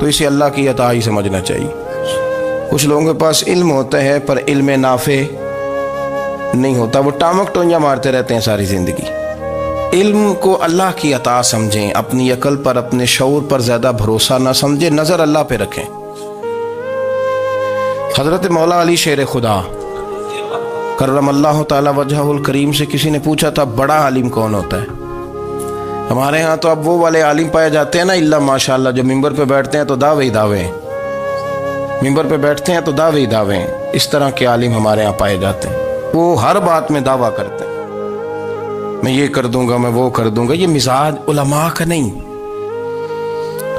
تو اسے اللہ کی عطا ہی سمجھنا چاہیے۔ کچھ لوگوں کے پاس علم ہوتا ہے پر علم نافع نہیں ہوتا، وہ ٹامک ٹونجا مارتے رہتے ہیں ساری زندگی۔ علم کو اللہ کی عطا سمجھیں، اپنی عقل پر اپنے شعور پر زیادہ بھروسہ نہ سمجھیں، نظر اللہ پہ رکھیں۔ حضرت مولا علی شیر خدا کرم اللہ تعالی وجہہ الکریم سے کسی نے پوچھا تھا بڑا عالم کون ہوتا ہے؟ ہمارے ہاں تو اب وہ والے عالم پائے جاتے ہیں نا، اللہ ماشاءاللہ، جو ممبر پہ بیٹھتے ہیں تو دعوے ہی دعوے ہیں، ممبر پہ بیٹھتے ہیں تو دعوے ہی دعوے ہیں۔ اس طرح کے عالم ہمارے ہاں پائے جاتے ہیں، وہ ہر بات میں دعویٰ کرتے ہیں، میں یہ کر دوں گا، میں وہ کر دوں گا۔ یہ مزاج علماء کا نہیں۔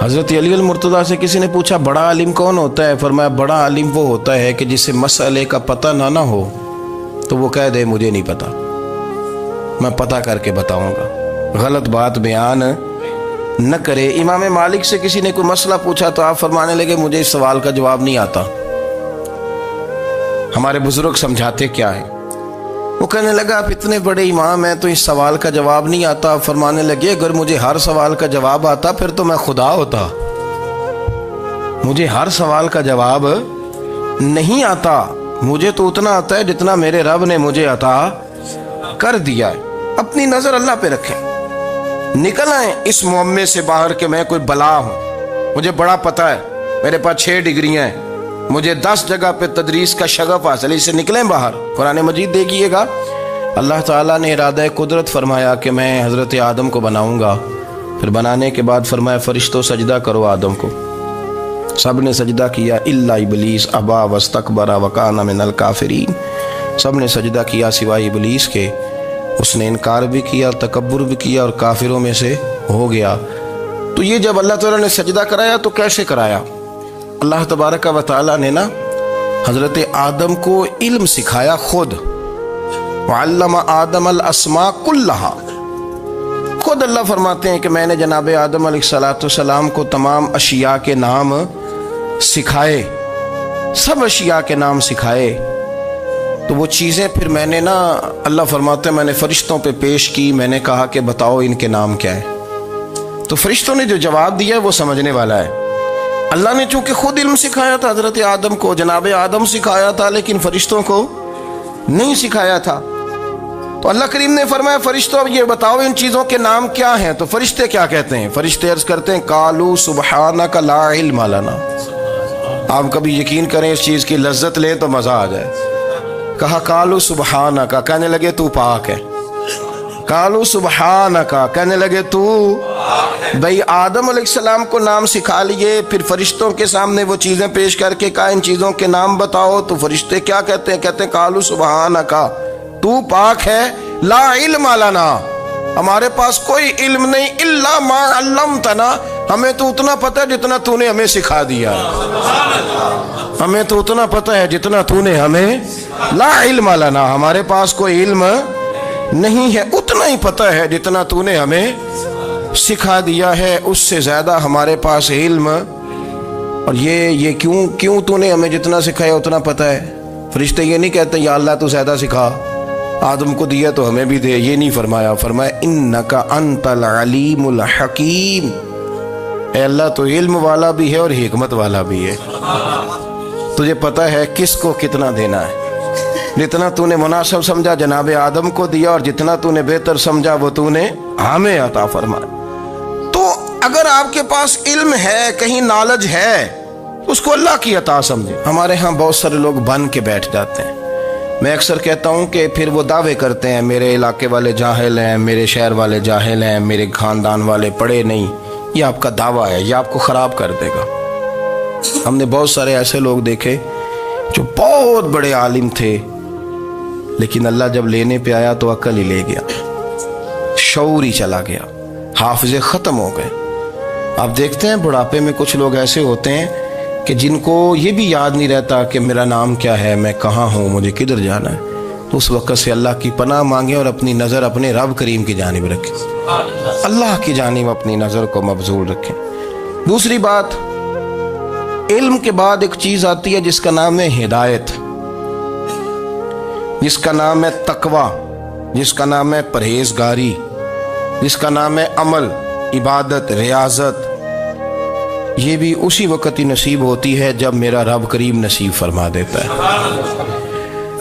حضرت علی المرتضیٰ سے کسی نے پوچھا بڑا عالم کون ہوتا ہے؟ فرمایا بڑا عالم وہ ہوتا ہے کہ جسے مسئلے کا پتہ نہ ہو تو وہ کہہ دے مجھے نہیں پتا، میں پتہ کر کے بتاؤں گا، غلط بات بیان نہ کرے۔ امام مالک سے کسی نے کوئی مسئلہ پوچھا تو آپ فرمانے لگے مجھے اس سوال کا جواب نہیں آتا، ہمارے بزرگ سمجھاتے کیا ہے؟ وہ کہنے لگا آپ اتنے بڑے امام ہیں تو اس سوال کا جواب نہیں آتا۔ آپ فرمانے لگے اگر مجھے ہر سوال کا جواب آتا پھر تو میں خدا ہوتا، مجھے ہر سوال کا جواب نہیں آتا، مجھے تو اتنا آتا ہے جتنا میرے رب نے مجھے عطا کر دیا ہے۔ اپنی نظر اللہ پہ رکھیں، نکل آئیں اس معمے سے باہر کہ میں کوئی بلا ہوں، مجھے بڑا پتہ ہے، میرے پاس 6 ڈگریاں ہیں، مجھے 10 جگہ پہ تدریس کا شغف حاصل ہے، اس سے نکلیں باہر۔ قرآن مجید دیکھیے گا، اللہ تعالیٰ نے ارادہ قدرت فرمایا کہ میں حضرت آدم کو بناؤں گا، پھر بنانے کے بعد فرمایا فرشتوں سجدہ کرو آدم کو، سب نے سجدہ کیا الا ابلیس ابا واستکبر وکان من الکافرین، سب نے سجدہ کیا سوائے ابلیس کے، اس نے انکار بھی کیا، تکبر بھی کیا اور کافروں میں سے ہو گیا۔ تو یہ جب اللہ تعالیٰ نے سجدہ کرایا تو کیسے کرایا؟ اللہ تبارک و تعالیٰ نے نا حضرت آدم کو علم سکھایا خود، وعلم آدم الاسماء کلہا، خود اللہ فرماتے ہیں کہ میں نے جناب آدم علیہ السلام کو تمام اشیاء کے نام سکھائے، سب اشیاء کے نام سکھائے۔ تو وہ چیزیں پھر میں نے نا، اللہ فرماتے ہیں میں نے فرشتوں پہ پیش کی، میں نے کہا کہ بتاؤ ان کے نام کیا ہے، تو فرشتوں نے جو جواب دیا ہے وہ سمجھنے والا ہے۔ اللہ نے چونکہ خود علم سکھایا تھا حضرت آدم کو، جناب آدم سکھایا تھا، لیکن فرشتوں کو نہیں سکھایا تھا۔ تو اللہ کریم نے فرمایا فرشتوں اب یہ بتاؤ ان چیزوں کے نام کیا ہیں؟ تو فرشتے کیا کہتے ہیں؟ فرشتے عرض کرتے ہیں قالوا سبحانک لا علم لنا۔ آپ کبھی یقین کریں اس چیز کی لذت لیں تو مزہ آ جائے۔ کہا قالوا سبحانک، کہنے لگے تو پاک ہے، قالوا سبحانک، کہنے لگے تو بھئی آدم علیہ السلام کو نام سکھا لیے، پھر فرشتوں کے سامنے وہ چیزیں پیش کر کے کہا ان چیزوں کے نام بتاؤ، تو فرشتے کیا کہتے ہیں؟ کہتے ہیں قالوا سبحانک، تو پاک ہے، لا علم لنا، ہمارے پاس کوئی علم نہیں، الا ما علمتنا، ہمیں تو اتنا پتہ ہے جتنا تو نے ہمیں سکھا دیا، ہمیں تو اتنا پتہ ہے جتنا تو نے ہمیں، لا علم لنا، ہمارے پاس کوئی علم نہیں ہے، اتنا ہی پتہ ہے جتنا تو نے ہمیں سکھا دیا ہے، اس سے زیادہ ہمارے پاس علم، اور یہ کیوں تو نے ہمیں جتنا سکھایا اتنا پتہ ہے۔ فرشتے یہ نہیں کہتے یا اللہ تو زیادہ سکھا، آدم کو دیا تو ہمیں بھی دے، یہ نہیں فرمایا، فرمایا انک انت العلیم الحکیم، اے اللہ تو علم والا بھی ہے اور حکمت والا بھی ہے، تجھے پتہ ہے کس کو کتنا دینا ہے، جتنا تو نے مناسب سمجھا جناب آدم کو دیا، اور جتنا تو نے بہتر سمجھا وہ تو نے ہمیں عطا فرمایا۔ تو اگر آپ کے پاس علم ہے، کہیں نالج ہے، اس کو اللہ کی عطا سمجھیں۔ ہمارے ہاں بہت سارے لوگ بن کے بیٹھ جاتے ہیں، میں اکثر کہتا ہوں کہ پھر وہ دعوے کرتے ہیں میرے علاقے والے جاہل ہیں، میرے شہر والے جاہل ہیں، میرے خاندان والے پڑھے نہیں، یہ آپ کا دعویٰ ہے، یہ آپ کو خراب کر دے گا۔ ہم نے بہت سارے ایسے لوگ دیکھے جو بہت بڑے عالم تھے، لیکن اللہ جب لینے پہ آیا تو عقل ہی لے گیا، شعور ہی چلا گیا، حافظے ختم ہو گئے۔ آپ دیکھتے ہیں بڑھاپے میں کچھ لوگ ایسے ہوتے ہیں کہ جن کو یہ بھی یاد نہیں رہتا کہ میرا نام کیا ہے، میں کہاں ہوں، مجھے کدھر جانا ہے۔ تو اس وقت سے اللہ کی پناہ مانگیں اور اپنی نظر اپنے رب کریم کی جانب رکھیں، اللہ کی جانب اپنی نظر کو مبذول رکھیں۔ دوسری بات، علم کے بعد ایک چیز آتی ہے جس کا نام ہے ہدایت، جس کا نام ہے تقوی، جس کا نام ہے پرہیزگاری، جس کا نام ہے عمل، عبادت، ریاضت۔ یہ بھی اسی وقت ہی نصیب ہوتی ہے جب میرا رب کریم نصیب فرما دیتا ہے۔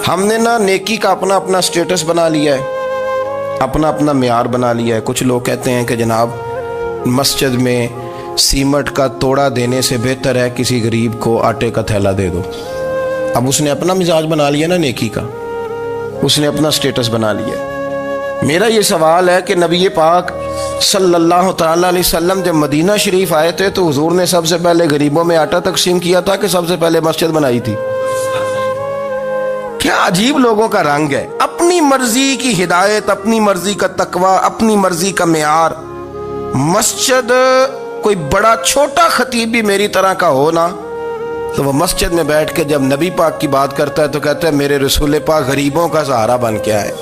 ہم نے نا نیکی کا اپنا اپنا سٹیٹس بنا لیا ہے، اپنا اپنا معیار بنا لیا ہے۔ کچھ لوگ کہتے ہیں کہ جناب مسجد میں سیمٹ کا توڑا دینے سے بہتر ہے کسی غریب کو آٹے کا تھیلا دے دو۔ اب اس نے اپنا مزاج بنا لیا نا نیکی کا، اس نے اپنا سٹیٹس بنا لیا۔ میرا یہ سوال ہے کہ نبی پاک صلی اللہ تعالیٰ علیہ وسلم جب مدینہ شریف آئے تھے تو حضور نے سب سے پہلے غریبوں میں آٹا تقسیم کیا تھا کہ سب سے پہلے مسجد بنائی تھی؟ کیا عجیب لوگوں کا رنگ ہے، اپنی مرضی کی ہدایت، اپنی مرضی کا تقوی، اپنی مرضی کا معیار۔ مسجد کوئی بڑا چھوٹا خطیب بھی میری طرح کا ہو نا تو وہ مسجد میں بیٹھ کے جب نبی پاک کی بات کرتا ہے تو کہتا ہے میرے رسول پاک غریبوں کا سہارا بن کے آئے۔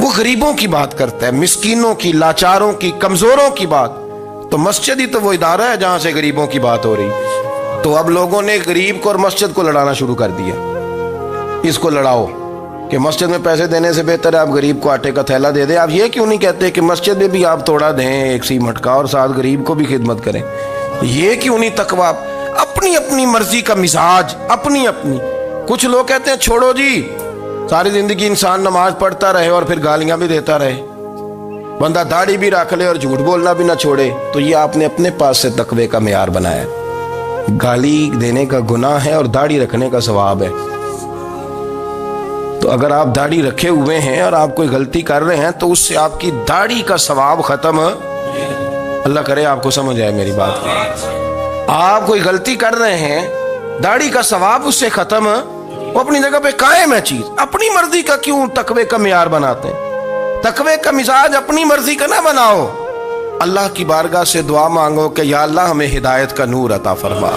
وہ غریبوں کی بات کرتا ہے، مسکینوں کی، لاچاروں کی، کمزوروں کی بات۔ تو مسجد ہی تو وہ ادارہ ہے جہاں سے غریبوں کی بات ہو رہی۔ تو اب لوگوں نے غریب کو اور مسجد کو لڑانا شروع کر دیا، اس کو لڑاؤ کہ مسجد میں پیسے دینے سے بہتر ہے آپ غریب کو آٹے کا تھیلا دے دیں۔ آپ یہ کیوں نہیں کہتے کہ مسجد میں بھی آپ توڑا دیں ایک سیمٹ کا اور ساتھ غریب کو بھی خدمت کریں؟ یہ کیوں نہیں تقویٰ؟ اپنی اپنی مرضی کا مزاج، اپنی اپنی۔ کچھ لوگ کہتے ہیں چھوڑو جی، ساری زندگی انسان نماز پڑھتا رہے اور پھر گالیاں بھی دیتا رہے، بندہ داڑھی بھی رکھ لے اور جھوٹ بولنا بھی نہ چھوڑے۔ تو یہ آپ نے اپنے پاس سے تقوی کا معیار بنایا ہے۔ گالی دینے کا گناہ ہے اور داڑھی رکھنے کا ثواب ہے۔ تو اگر آپ داڑھی رکھے ہوئے ہیں اور آپ کوئی غلطی کر رہے ہیں تو اس سے آپ کی داڑھی کا ثواب ختم۔ اللہ کرے آپ کو سمجھ آئے میری بات۔ آپ کوئی غلطی کر رہے ہیں، داڑھی کا ثواب اس سے ختم، وہ اپنی جگہ پہ قائم ہے چیز۔ اپنی مرضی کا کیوں تقوی کا معیار بناتے ہیں؟ تقوی کا مزاج اپنی مرضی کا نہ بناؤ۔ اللہ کی بارگاہ سے دعا مانگو کہ یا اللہ ہمیں ہدایت کا نور عطا فرما،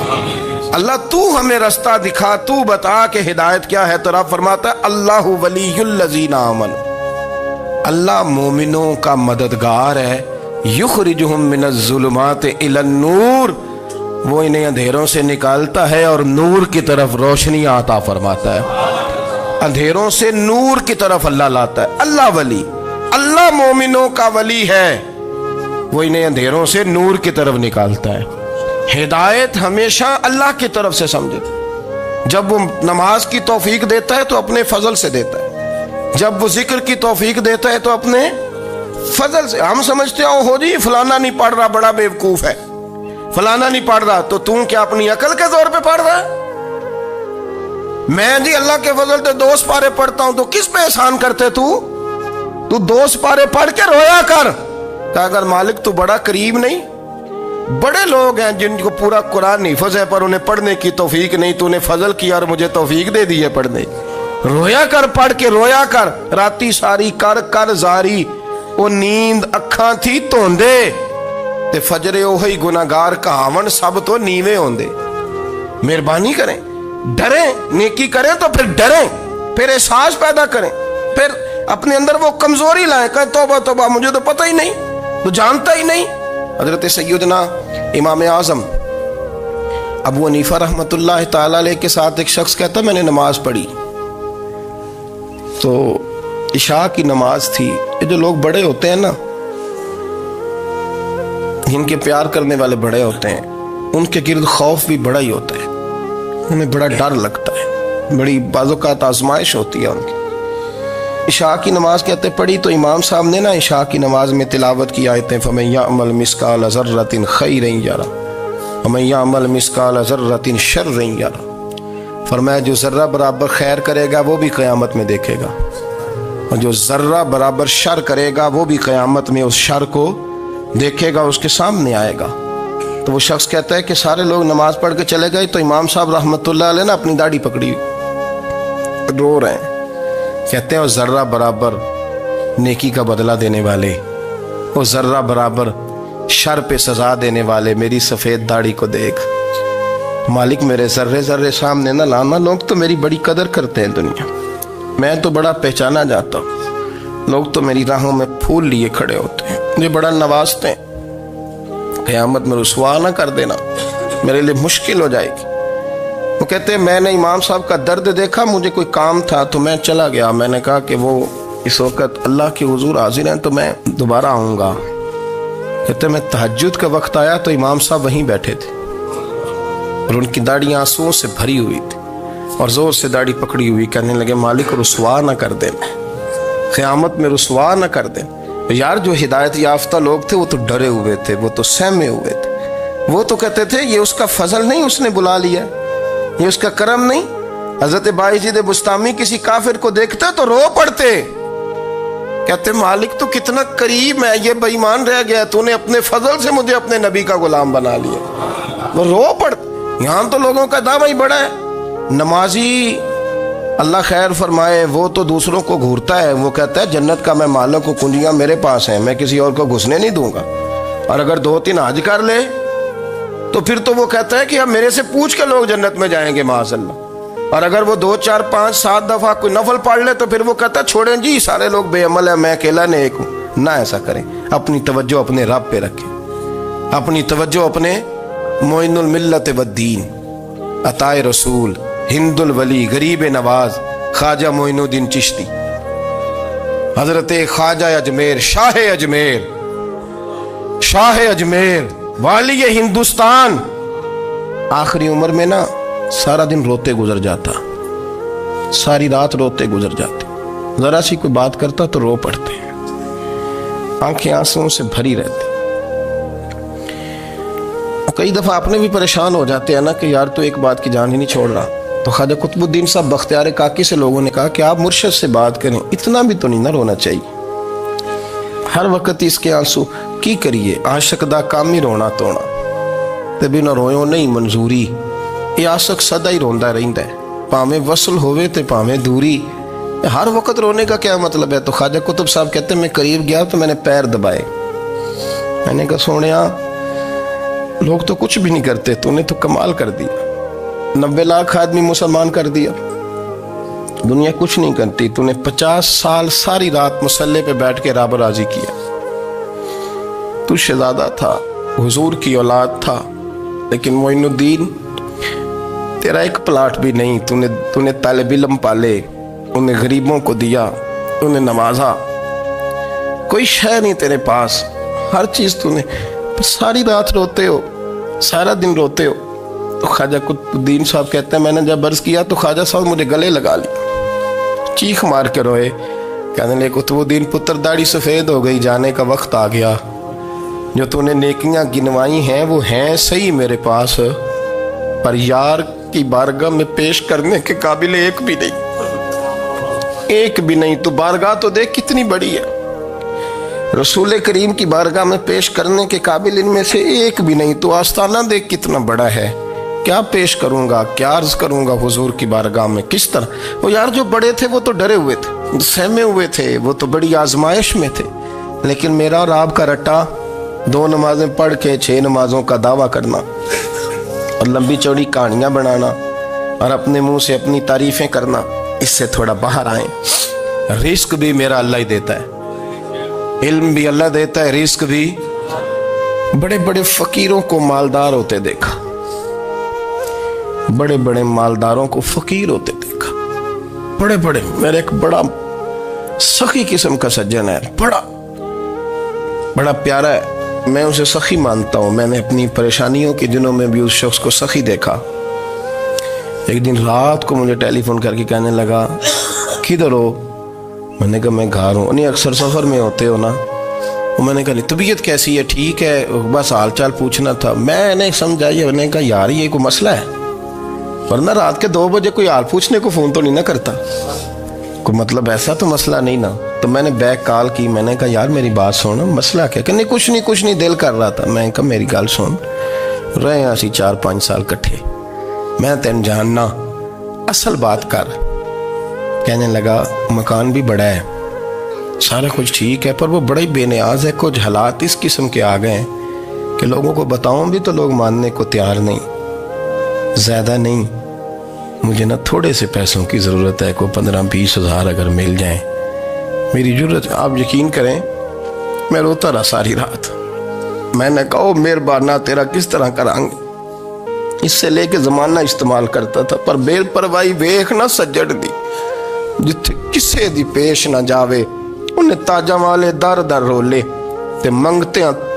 اللہ تو ہمیں رستہ دکھا، تو بتا کہ ہدایت کیا ہے۔ تو رب فرماتا ہے اللہ ولی الذین آمنوا، اللہ مومنوں کا مددگار ہے، یخرجہم من الظلمات الی النور، وہ انہیں اندھیروں سے نکالتا ہے اور نور کی طرف روشنی عطا فرماتا ہے۔ اندھیروں سے نور کی طرف اللہ لاتا ہے۔ اللہ ولی، اللہ مومنوں کا ولی ہے، وہ انہیں اندھیروں سے نور کی طرف نکالتا ہے۔ ہدایت ہمیشہ اللہ کی طرف سے سمجھے۔ جب وہ نماز کی توفیق دیتا ہے تو اپنے فضل سے دیتا ہے، جب وہ ذکر کی توفیق دیتا ہے تو اپنے فضل سے۔ ہم سمجھتے ہو جی فلانا نہیں پڑھ رہا بڑا بیوقوف ہے، فلانا نہیں پڑھ رہا، تو تم کیا اپنی عقل کے زور پہ پڑھ رہا ہے؟ میں جی اللہ کے فضل سے 2 سپارے پڑھتا ہوں، تو کس پہ احسان کرتے تو 2 سپارے پڑھ کے رویا کر کہ اگر مالک تو بڑا قریب نہیں۔ بڑے لوگ ہیں جن کو پورا قرآن حفظ ہے پر انہیں پڑھنے کی توفیق نہیں، تو انہیں فضل کیا اور مجھے توفیق دے دی ہے پڑھنے۔ رویا کر، پڑھ کے رویا کر، راتی ساری کر کر زاری، وہ نیند اکھاں تھی توندے تے فجرے اوہی گناہگار کہاون سب تو نیوے ہوندے۔ مہربانی کریں، ڈریں، نیکی کریں تو پھر ڈریں، پھر احساس پیدا کریں، پھر اپنے اندر وہ کمزوری لائیں کہ توبہ توبہ مجھے تو پتہ ہی نہیں، تو جانتا ہی نہیں۔ حضرت سیدنا امام اعظم ابو حنیفہ رحمۃ اللہ تعالی علیہ کے ساتھ ایک شخص کہتا میں نے نماز پڑھی تو عشاء کی نماز تھی۔ یہ جو لوگ بڑے ہوتے ہیں نا، جن کے پیار کرنے والے بڑے ہوتے ہیں، ان کے گرد خوف بھی بڑا ہی ہوتا ہے، انہیں بڑا ڈر لگتا ہے، بڑی بعض اوقات آزمائش ہوتی ہے ان کی۔ عشاء کی نماز کہتے پڑھی تو امام صاحب نے نا عشاء کی نماز میں تلاوت کی آیتیں فَمَن يَعْمَلْ مِثْقَالَ ذَرَّةٍ خَيْرًا يَرَهُ وَمَن يَعْمَلْ مِثْقَالَ ذَرَّةٍ شَرًّا يَرَهُ، فرمایا جو ذرہ برابر خیر کرے گا وہ بھی قیامت میں دیکھے گا، اور جو ذرہ برابر شر کرے گا وہ بھی قیامت میں اس شر کو دیکھے گا، اس کے سامنے آئے گا۔ تو وہ شخص کہتا ہے کہ سارے لوگ نماز پڑھ کے چلے گئے تو امام صاحب رحمۃ اللہ علیہ نے اپنی داڑھی پکڑی، رو رہے ہیں، کہتے ہیں وہ ذرہ برابر نیکی کا بدلہ دینے والے، وہ ذرہ برابر شر پہ سزا دینے والے میری سفید داڑھی کو دیکھ، مالک میرے ذرے ذرے سامنے نہ لانا، لوگ تو میری بڑی قدر کرتے ہیں دنیا، میں تو بڑا پہچانا جاتا ہوں، لوگ تو میری راہوں میں پھول لیے کھڑے ہوتے ہیں، مجھے بڑا نوازتے ہیں، قیامت میں رسوا نہ کر دینا، میرے لیے مشکل ہو جائے گی۔ وہ کہتے ہیں میں نے امام صاحب کا درد دیکھا، مجھے کوئی کام تھا تو میں چلا گیا، میں نے کہا کہ وہ اس وقت اللہ کے حضور حاضر ہیں تو میں دوبارہ آؤں گا، کہتے میں تہجد کا وقت آیا تو امام صاحب وہیں بیٹھے تھے اور ان کی داڑھی آنسوؤں سے بھری ہوئی تھی اور زور سے داڑھی پکڑی ہوئی، کہنے لگے مالک رسوا نہ کر دیں، قیامت میں رسوا نہ کر دیں۔ یار جو ہدایت یافتہ لوگ تھے وہ تو ڈرے ہوئے تھے، وہ تو سہمے ہوئے تھے، وہ تو کہتے تھے یہ اس کا فضل نہیں، اس نے بلا لیا، یہ اس کا کرم نہیں۔ حضرت بایزید بسطامی کسی کافر کو دیکھتے تو رو پڑتے، کہتے مالک تو کتنا کریم ہے، یہ بے ایمان رہ گیا، تو نے اپنے فضل سے مجھے اپنے نبی کا غلام بنا لیا، وہ رو پڑتے۔ یہاں تو لوگوں کا دعویٰ ہی بڑا ہے، نمازی اللہ خیر فرمائے وہ تو دوسروں کو گھورتا ہے، وہ کہتا ہے جنت کا میں مالک ہوں، کنجیاں میرے پاس ہیں، میں کسی اور کو گھسنے نہیں دوں گا، اور اگر 2-3 حج کر لے تو پھر تو وہ کہتا ہے کہ اب میرے سے پوچھ کے لوگ جنت میں جائیں گے معاذ اللہ، اور اگر وہ 2 4 5 7 دفعہ کوئی نفل پڑھ لے تو پھر وہ کہتا ہے چھوڑیں جی سارے لوگ بے عمل ہیں، میں اکیلا نیک ہوں۔ نہ ایسا کریں، اپنی توجہ اپنے رب پہ رکھیں، اپنی توجہ اپنے معین الملت والدین، عطائے رسول، ہند الولی، غریب نواز، خواجہ معین الدین چشتی، حضرت خواجہ اجمیر، شاہ اجمیر، شاہ اجمیر، والی ہندوستان، آخری عمر میں نا سارا دن روتے گزر جاتا، ساری رات روتے گزر جاتے، ذرا سی کوئی بات کرتا تو رو پڑتے، آنکھیں آنسوؤں سے بھری رہتی۔ کئی دفعہ اپنے بھی پریشان ہو جاتے ہیں نا کہ یار تو ایک بات کی جان ہی نہیں چھوڑ رہا، تو خواجہ قطب الدین صاحب بختیار کاکی سے لوگوں نے کہا کہ آپ مرشد سے بات کریں، اتنا بھی تو نہیں نہ رونا چاہیے، ہر وقت اس کے آنسو کی کریے، عاشق دا کام ہی رونا تونا، تے بنا رویوں نہیں منظوری، یہ عاشق سدا ہی روندا رہندا ہے، پاویں وصل ہوئے تے پاویں دوری، ہر وقت رونے کا کیا مطلب ہے؟ تو خواجہ قطب صاحب کہتے ہیں میں قریب گیا تو میں نے پیر دبائے، میں نے کہا سونیا لوگ تو کچھ بھی نہیں کرتے، تو نے تو کمال کر دیا، 90 لاکھ آدمی مسلمان کر دیا، دنیا کچھ نہیں کرتی، تو نے 50 سال ساری رات مصلے پہ بیٹھ کے رب راضی کیا، تو شہزادہ تھا، حضور کی اولاد تھا، لیکن معین الدین تیرا ایک پلاٹ بھی نہیں، تو نے طالب علم پالے، انہیں غریبوں کو دیا، انہیں نوازا، کوئی شے نہیں تیرے پاس، ہر چیز تو نے، ساری رات روتے ہو، سارا دن روتے ہو۔ تو خواجہ قطب الدین صاحب کہتے ہیں میں نے جب عرض کیا تو خواجہ صاحب مجھے گلے لگا لی، چیخ مار کے روئے، کہنے لگے قطب الدین پتر داڑھی سفید ہو گئی، جانے کا وقت آ گیا، جو تو نے نیکیاں گنوائی ہیں وہ ہیں صحیح میرے پاس، پر یار کی بارگاہ میں پیش کرنے کے قابل ایک بھی نہیں، ایک بھی نہیں، تو بارگاہ تو دیکھ کتنی بڑی ہے، رسول کریم کی بارگاہ میں پیش کرنے کے قابل ان میں سے ایک بھی نہیں، تو آستانہ دیکھ کتنا بڑا ہے، کیا پیش کروں گا، کیا عرض کروں گا حضور کی بارگاہ میں، کس طرح؟ وہ یار جو بڑے تھے وہ تو ڈرے ہوئے تھے، سہمے ہوئے تھے، وہ تو بڑی آزمائش میں تھے، لیکن میرا اور آپ کا رٹا 2 نمازیں پڑھ کے 6 نمازوں کا دعویٰ کرنا اور لمبی چوڑی کہانیاں بنانا اور اپنے منہ سے اپنی تعریفیں کرنا، اس سے تھوڑا باہر آئیں۔ رزق بھی میرا اللہ ہی دیتا ہے، علم بھی اللہ دیتا ہے، رزق بھی۔ بڑے بڑے فقیروں کو مالدار ہوتے دیکھا، بڑے بڑے مالداروں کو فقیر ہوتے دیکھا، بڑے بڑے، میرے ایک بڑا سخی قسم کا سجن ہے، بڑا پیارا ہے، میں اسے سخی مانتا ہوں، میں نے اپنی پریشانیوں کے دنوں میں بھی اس شخص کو سخی دیکھا۔ ایک دن رات کو مجھے ٹیلی فون کر کے کہنے لگا کدھر ہو؟ میں نے کہا میں گھر ہوں۔ نہیں اکثر سفر میں ہوتے ہو نا؟ میں نے کہا طبیعت کیسی ہے؟ ٹھیک ہے، بس حال چال پوچھنا تھا۔ میں نے سمجھائی، میں نے کہا یار یہ کوئی مسئلہ ہے، ورنہ رات کے 2 بجے کوئی حال پوچھنے کو فون تو نہیں نہ کرتا، کوئی مطلب ایسا تو مسئلہ نہیں نا۔ تو میں نے بیک کال کی، میں نے کہا یار میری بات سن، مسئلہ کیا؟ کہ نہیں کچھ نہیں دل کر رہا تھا۔ میں نے کہا میری گل سن، رہے ہیں اسی 4-5 سال کٹھے، میں تین جاننا، اصل بات کر۔ کہنے لگا مکان بھی بڑا ہے، سارا کچھ ٹھیک ہے، پر وہ بڑا ہی بے نیاز ہے، کچھ حالات اس قسم کے آ گئے ہیں کہ لوگوں کو بتاؤں بھی تو لوگ ماننے کو تیار نہیں، زیادہ نہیں، مجھے نا تھوڑے سے پیسوں کی ضرورت ہے، کوئی 15-20 ہزار اگر مل جائیں، میری ضرورت۔ آپ یقین کریں میں روتا رہا ساری رات۔ میں نے کہا مہربانہ تیرا کس طرح کرانگے، اس سے لے کے زمانہ استعمال کرتا تھا، پر بے پرواہی ویکھ نہ سجڑ دی، جتھے کسے دی پیش نہ جاوے، انہیں تاجاں والے در در رولے تے منگتے ہیں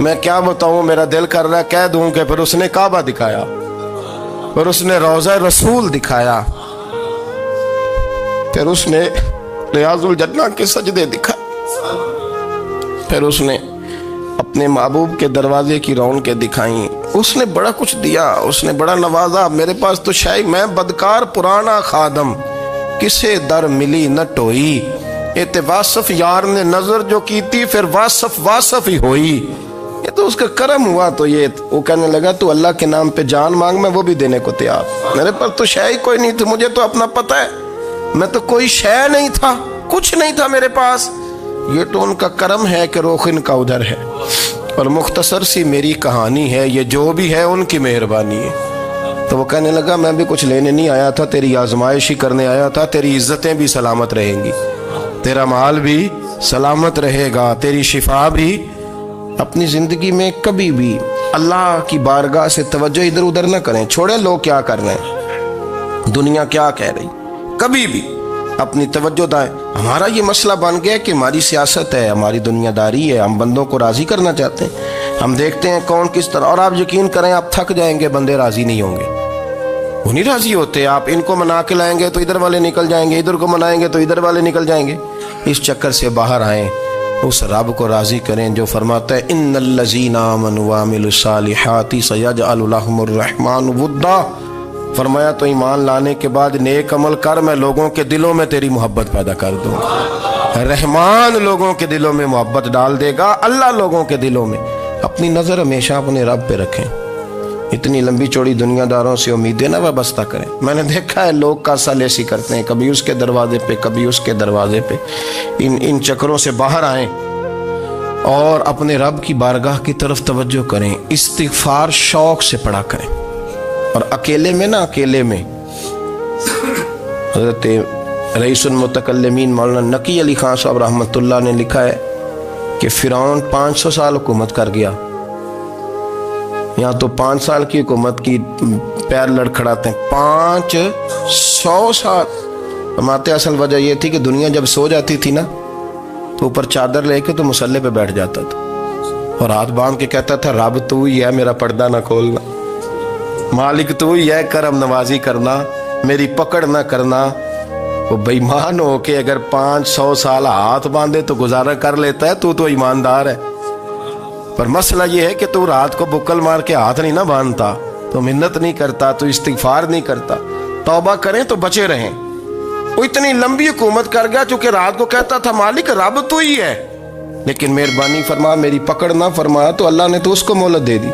میں کیا بتاؤں، میرا دل کر رہا ہے کہہ دوں کہ پھر اس نے کعبہ دکھایا، پھر اس نے روضہ رسول دکھایا، پھر اس نے ریاض الجنہ کے سجدے دکھائے، پھر اس نے اپنے محبوب کے دروازے کی رونقیں دکھائیں، اس نے بڑا کچھ دیا، اس نے بڑا نوازا۔ میرے پاس تو شاید میں بدکار پرانا خادم، کسے در ملی نہ ٹوئی، اے واصف یار نے نظر جو کی تھی، پھر واصف ہی ہوئی۔ یہ تو اس کا کرم ہوا۔ تو یہ وہ کہنے لگا تو اللہ کے نام پہ جان مانگ، میں وہ بھی دینے کو تیار۔ میرے پاس تو شے کوئی نہیں تھی، مجھے تو اپنا پتہ ہے، میں تو کوئی شے نہیں تھا، کچھ نہیں تھا میرے پاس۔ یہ تو ان کا کرم ہے کہ رخ ان کا ادھر ہے، اور مختصر سی میری کہانی ہے، یہ جو بھی ہے ان کی مہربانی ہے۔ تو وہ کہنے لگا میں بھی کچھ لینے نہیں آیا تھا، تیری آزمائش ہی کرنے آیا تھا، تیری عزتیں بھی سلامت رہیں گی، تیرا مال بھی سلامت رہے گا، تیری شفا بھی۔ اپنی زندگی میں کبھی بھی اللہ کی بارگاہ سے توجہ ادھر ادھر نہ کریں، چھوڑیں لوگ کیا کر رہے ہیں، دنیا کیا کہہ رہی، کبھی بھی اپنی توجہ دائیں۔ ہمارا یہ مسئلہ بن گیا کہ ہماری سیاست ہے، ہماری دنیا داری ہے، ہم بندوں کو راضی کرنا چاہتے ہیں، ہم دیکھتے ہیں کون کس طرح، اور آپ یقین کریں آپ تھک جائیں گے، بندے راضی نہیں ہوں گے، وہ نہیں راضی ہوتے۔ آپ ان کو منا کے لائیں گے تو ادھر والے نکل جائیں گے، ادھر کو منائیں گے تو ادھر والے نکل جائیں گے۔ اس چکر سے باہر آئیں، اس رب کو راضی کریں جو فرماتا ہے ان الذین آمنوا وعملوا الصالحات سیجعل لهم الرحمن ودا۔ فرمایا تو ایمان لانے کے بعد نیک عمل کر، میں لوگوں کے دلوں میں تیری محبت پیدا کر دوں گا۔ رحمان لوگوں کے دلوں میں محبت ڈال دے گا، اللہ لوگوں کے دلوں میں۔ اپنی نظر ہمیشہ اپنے رب پہ رکھیں، اتنی لمبی چوڑی دنیا داروں سے امیدیں نہ وابستہ کریں۔ میں نے دیکھا ہے لوگ کاسا لیسی کرتے ہیں، کبھی اس کے دروازے پہ کبھی اس کے دروازے پہ۔ ان چکروں سے باہر آئیں اور اپنے رب کی بارگاہ کی طرف توجہ کریں، استغفار شوق سے پڑھا کریں، اور اکیلے میں نا، اکیلے میں۔ حضرت رئیس المتکلمین مولانا نقی علی خان صاحب رحمۃ اللہ نے لکھا ہے کہ فرعون 500 سال حکومت کر گیا، یہاں تو 5 سال کی حکومت کی پیر لڑکھڑاتے ہیں، 500 سال۔ فرماتے اصل وجہ یہ تھی کہ دنیا جب سو جاتی تھی نا تو اوپر چادر لے کے تو مسلح پہ بیٹھ جاتا تھا، اور ہاتھ باندھ کے کہتا تھا رب تو ہی ہے، میرا پردہ نہ کھولنا، مالک تو ہی ہے، کرم نوازی کرنا، میری پکڑ نہ کرنا۔ وہ بے ایمان ہو کے اگر 500 سال ہاتھ باندھے تو گزارا کر لیتا ہے، تو ایماندار ہے۔ پر مسئلہ یہ ہے کہ تو رات کو بکل مار کے ہاتھ نہیں نہ باندھتا، تو منت نہیں کرتا، تو استغفار نہیں کرتا۔ توبہ کریں تو بچے رہیں۔ وہ اتنی لمبی حکومت کر گیا چونکہ رات کو کہتا تھا مالک رب تو ہی ہے، لیکن مہربانی فرما، میری پکڑ نہ فرمایا، تو اللہ نے تو اس کو مہلت دے دی۔